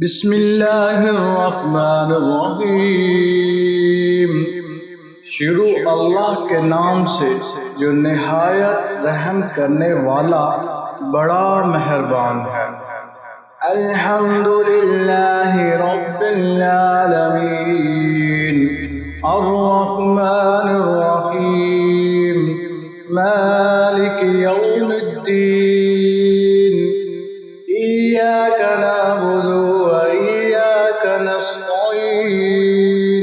बिस्मिल्लाहिर्रहमानिर्रहीम। शुरू अल्लाह के नाम से जो निहायत रहम करने वाला बड़ा मेहरबान है। अल्हम्दुलिल्लाहि रब्बिल आलमीन अर्रहमानिर्रहीम मालिक यौमिद्दीन इय्याका नअबुदु व इय्याका नस्तईन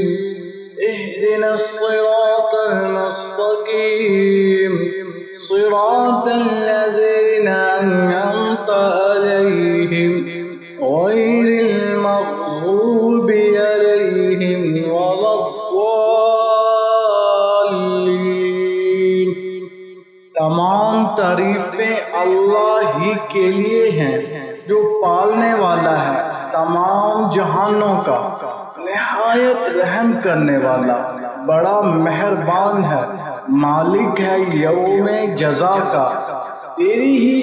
इहदिनस सिरातल मुस्तकीम सिरातल लज़ीना अनअमता अलैहिम गैरिल मग़ज़ूबि अलैहिम वलद्दाल्लीन। तमाम तारीफें अल्लाह ही के लिए हैं जो पालने वाला है तमाम जहानों का, निहायत रहम करने वाला, बड़ा मेहरबान है, मालिक है यौमे जज़ा का। तेरी ही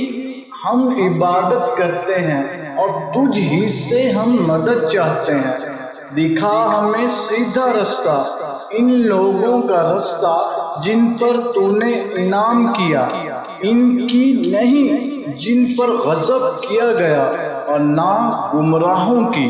हम इबादत करते हैं और तुझ ही से हम मदद चाहते हैं। दिखा हमें सीधा रास्ता, इन लोगों का रास्ता जिन पर तूने इनाम किया, इनकी नहीं जिन पर गज़ब किया गया, और ना गुमराहों की।